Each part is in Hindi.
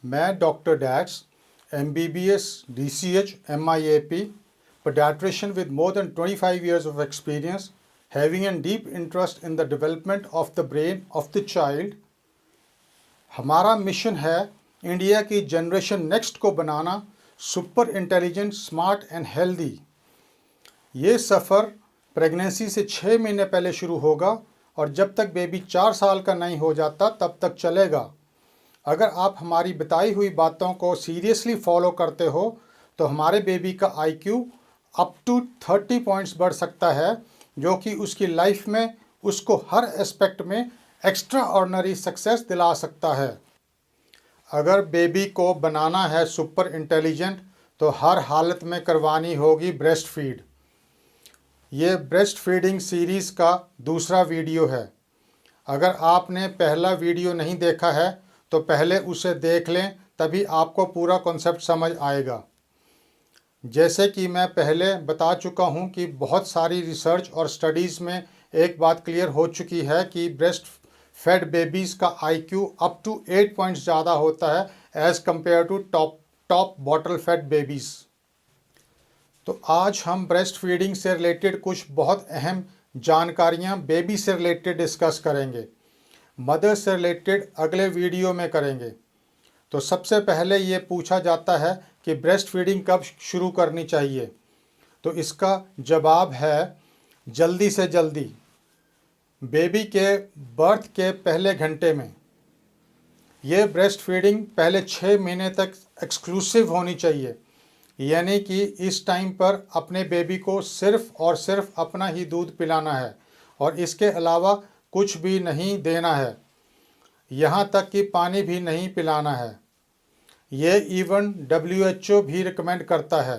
मैं doctor desks MBBS DCH MIAP pediatrician with more than 25 years of experience having a deep interest in the development of the brain of the child। हमारा मिशन है इंडिया की जनरेशन नेक्स्ट को बनाना super intelligent, smart and healthy. ये सफ़र प्रेगनेंसी से 6 महीने पहले शुरू होगा और जब तक बेबी 4 साल का नहीं हो जाता तब तक चलेगा। अगर आप हमारी बताई हुई बातों को सीरियसली फॉलो करते हो तो हमारे बेबी का IQ अप टू 30 पॉइंट्स बढ़ सकता है, जो कि उसकी लाइफ में उसको हर एस्पेक्ट में एक्स्ट्रा ऑर्डिनरी सक्सेस दिला सकता है। अगर बेबी को बनाना है सुपर इंटेलिजेंट तो हर हालत में करवानी होगी ब्रेस्ट फीड। ये ब्रेस्ट फीडिंग सीरीज़ का दूसरा वीडियो है। अगर आपने पहला वीडियो नहीं देखा है तो पहले उसे देख लें, तभी आपको पूरा कॉन्सेप्ट समझ आएगा। जैसे कि मैं पहले बता चुका हूं कि बहुत सारी रिसर्च और स्टडीज़ में एक बात क्लियर हो चुकी है कि ब्रेस्ट फेड बेबीज़ का IQ अप टू 8 पॉइंट्स ज़्यादा होता है as compared to top bottle fed babies. तो आज हम ब्रेस्ट फीडिंग से रिलेटेड कुछ बहुत अहम जानकारियां बेबी से रिलेटेड डिस्कस करेंगे। मदर से रिलेटेड अगले वीडियो में करेंगे। तो सबसे पहले ये पूछा जाता है कि ब्रेस्ट फीडिंग कब शुरू करनी चाहिए, तो इसका जवाब है जल्दी से जल्दी, बेबी के बर्थ के पहले घंटे में। ये ब्रेस्ट फीडिंग पहले 6 महीने तक एक्सक्लूसिव होनी चाहिए, यानी कि इस टाइम पर अपने बेबी को सिर्फ़ और सिर्फ अपना ही दूध पिलाना है और इसके अलावा कुछ भी नहीं देना है, यहाँ तक कि पानी भी नहीं पिलाना है। ये इवन WHO भी रिकमेंड करता है।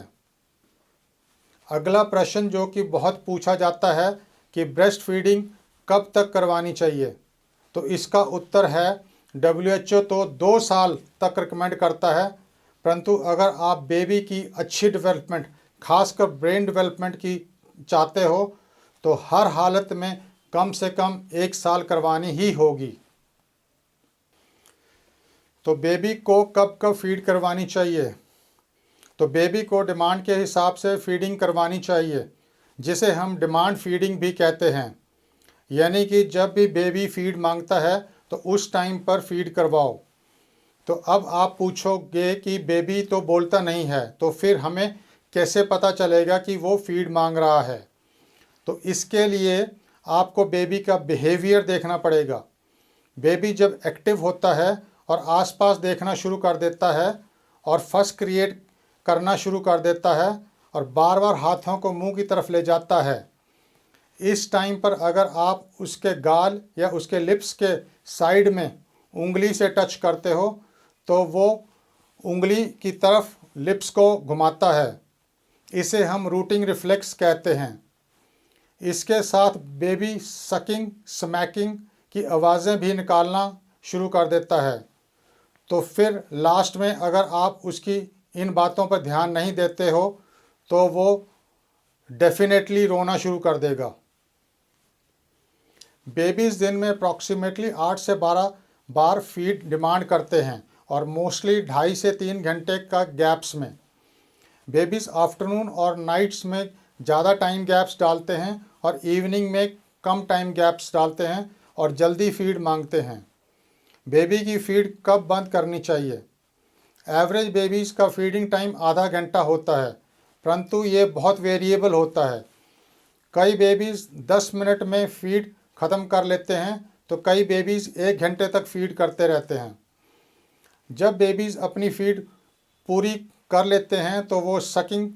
अगला प्रश्न जो कि बहुत पूछा जाता है कि ब्रेस्ट फीडिंग कब तक करवानी चाहिए, तो इसका उत्तर है WHO तो 2 साल तक रिकमेंड करता है, परंतु अगर आप बेबी की अच्छी डेवलपमेंट, खासकर ब्रेन डेवलपमेंट की चाहते हो तो हर हालत में कम से कम 1 साल करवानी ही होगी। तो बेबी को कब कब फीड करवानी चाहिए, तो बेबी को डिमांड के हिसाब से फीडिंग करवानी चाहिए, जिसे हम डिमांड फीडिंग भी कहते हैं। यानी कि जब भी बेबी फीड मांगता है तो उस टाइम पर फीड करवाओ। तो अब आप पूछोगे कि बेबी तो बोलता नहीं है, तो फिर हमें कैसे पता चलेगा कि वो फीड मांग रहा है। तो इसके लिए आपको बेबी का बिहेवियर देखना पड़ेगा। बेबी जब एक्टिव होता है और आसपास देखना शुरू कर देता है और फस क्रिएट करना शुरू कर देता है और बार बार हाथों को मुंह की तरफ ले जाता है, इस टाइम पर अगर आप उसके गाल या उसके लिप्स के साइड में उंगली से टच करते हो तो वो उंगली की तरफ लिप्स को घुमाता है। इसे हम रूटिंग रिफ्लेक्स कहते हैं। इसके साथ बेबी सकिंग, स्मैकिंग की आवाज़ें भी निकालना शुरू कर देता है। तो फिर लास्ट में अगर आप उसकी इन बातों पर ध्यान नहीं देते हो तो वो डेफिनेटली रोना शुरू कर देगा। बेबीज़ दिन में अप्रॉक्सीमेटली 8 से 12 बार फीड डिमांड करते हैं और मोस्टली 2.5 से 3 घंटे का गैप्स में। बेबीज़ आफ्टरनून और नाइट्स में ज़्यादा टाइम गैप्स डालते हैं और इवनिंग में कम टाइम गैप्स डालते हैं और जल्दी फीड मांगते हैं। बेबी की फीड कब बंद करनी चाहिए? एवरेज बेबीज़ का फीडिंग टाइम आधा घंटा होता है, परंतु ये बहुत वेरिएबल होता है। कई बेबीज़ 10 मिनट में फीड ख़त्म कर लेते हैं, तो कई बेबीज़ 1 घंटे तक फीड करते रहते हैं। जब बेबीज़ अपनी फीड पूरी कर लेते हैं तो वो सकिंग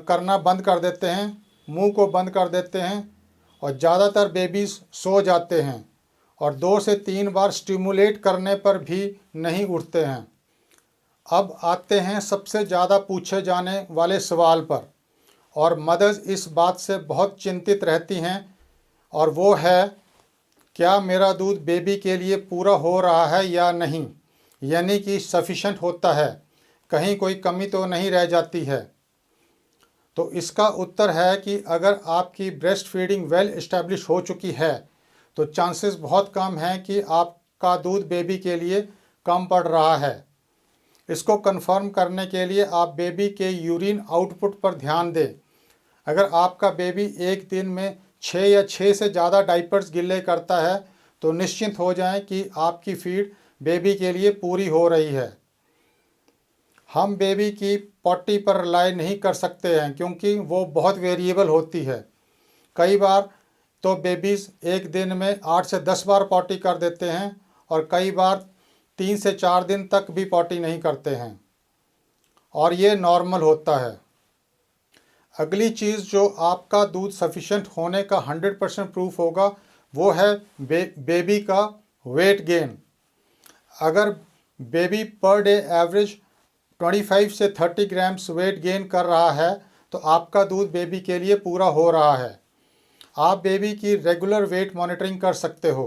करना बंद कर देते हैं, मुंह को बंद कर देते हैं और ज़्यादातर बेबीज़ सो जाते हैं और 2 से 3 बार स्टिमुलेट करने पर भी नहीं उठते हैं। अब आते हैं सबसे ज़्यादा पूछे जाने वाले सवाल पर, और मदर्स इस बात से बहुत चिंतित रहती हैं, और वो है क्या मेरा दूध बेबी के लिए पूरा हो रहा है या नहीं, यानी कि सफिशेंट होता है, कहीं कोई कमी तो नहीं रह जाती है। तो इसका उत्तर है कि अगर आपकी ब्रेस्ट फीडिंग वेल इस्टेब्लिश हो चुकी है तो चांसेस बहुत कम हैं कि आपका दूध बेबी के लिए कम पड़ रहा है। इसको कंफर्म करने के लिए आप बेबी के यूरिन आउटपुट पर ध्यान दें। अगर आपका बेबी एक दिन में 6 या 6 से ज़्यादा डाइपर्स गिले करता है तो निश्चिंत हो जाएं कि आपकी फीड बेबी के लिए पूरी हो रही है। हम बेबी की पॉटी पर रिलाई नहीं कर सकते हैं क्योंकि वो बहुत वेरिएबल होती है। कई बार तो बेबीज़ एक दिन में 8 से 10 बार पॉटी कर देते हैं और कई बार 3 से 4 दिन तक भी पॉटी नहीं करते हैं और ये नॉर्मल होता है। अगली चीज़ जो आपका दूध सफिशेंट होने का 100% प्रूफ होगा वो है बेबी का वेट गेन। अगर बेबी पर डे एवरेज 25 से 30 ग्राम्स वेट गेन कर रहा है तो आपका दूध बेबी के लिए पूरा हो रहा है। आप बेबी की रेगुलर वेट मॉनिटरिंग कर सकते हो।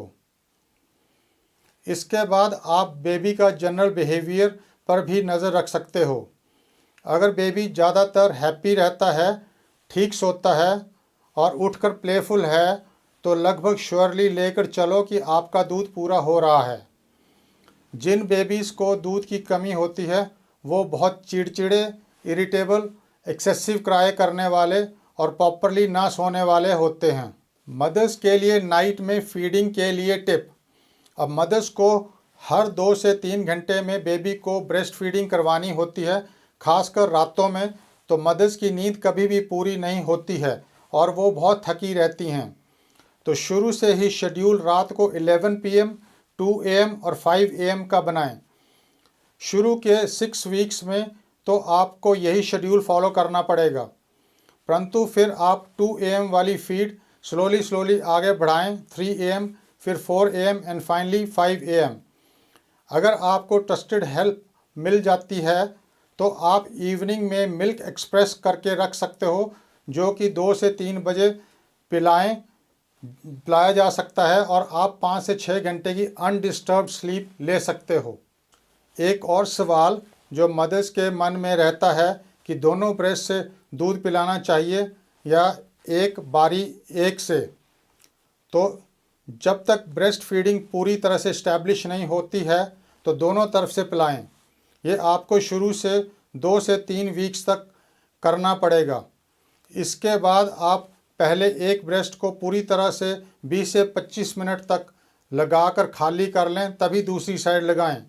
इसके बाद आप बेबी का जनरल बिहेवियर पर भी नज़र रख सकते हो। अगर बेबी ज़्यादातर हैप्पी रहता है, ठीक सोता है और उठकर प्लेफुल है तो लगभग श्योरली लेकर चलो कि आपका दूध पूरा हो रहा है। जिन बेबीज़ को दूध की कमी होती है वो बहुत चिड़चिड़े, इरिटेबल, एक्सेसिव क्राई करने वाले और प्रॉपरली ना सोने वाले होते हैं। मदर्स के लिए नाइट में फीडिंग के लिए टिप। अब मदर्स को हर 2 से 3 घंटे में बेबी को ब्रेस्ट फीडिंग करवानी होती है। खासकर रातों में तो मदर्स की नींद कभी भी पूरी नहीं होती है और वो बहुत थकी रहती हैं। तो शुरू से ही शेड्यूल रात को 11 PM, 2 AM और 5 AM का बनाएं। शुरू के 6 वीक्स में तो आपको यही शेड्यूल फॉलो करना पड़ेगा, परंतु फिर आप 2 AM वाली फीड स्लोली आगे बढ़ाएं, 3 AM, फिर 4 AM एंड फाइनली 5 AM। अगर आपको ट्रस्टेड हेल्प मिल जाती है तो आप इवनिंग में मिल्क एक्सप्रेस करके रख सकते हो जो कि 2 से 3 बजे पिलाया जा सकता है और आप 5 से 6 घंटे की अनडिस्टर्ब्ड स्लीप ले सकते हो। एक और सवाल जो मदर्स के मन में रहता है कि दोनों ब्रेस्ट से दूध पिलाना चाहिए या एक बारी एक से। तो जब तक ब्रेस्ट फीडिंग पूरी तरह से इस्टेब्लिश नहीं होती है तो दोनों तरफ से पिलाएं। ये आपको शुरू से 2 से 3 वीक्स तक करना पड़ेगा। इसके बाद आप पहले एक ब्रेस्ट को पूरी तरह से 20 से 25 मिनट तक लगाकर खाली कर लें, तभी दूसरी साइड लगाएं।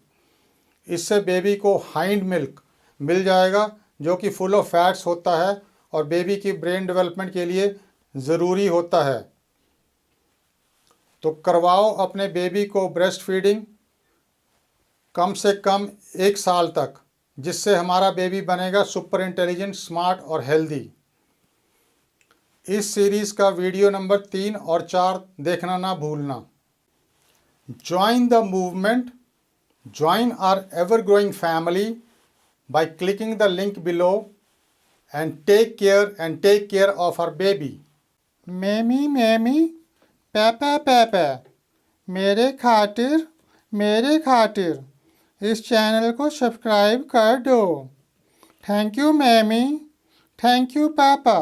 इससे बेबी को हाइंड मिल्क मिल जाएगा जो कि फुल ऑफ फैट्स होता है और बेबी की ब्रेन डेवलपमेंट के लिए ज़रूरी होता है। तो करवाओ अपने बेबी को ब्रेस्ट फीडिंग कम से कम 1 साल तक, जिससे हमारा बेबी बनेगा सुपर इंटेलिजेंट, स्मार्ट और हेल्दी। इस सीरीज़ का वीडियो नंबर 3 और 4 देखना ना भूलना। Join the movement, join our ever-growing family by clicking the link below and take care of our baby. Meme पापा मेरे खातिर इस चैनल को सब्सक्राइब कर दो। Thank you meme, thank you पापा।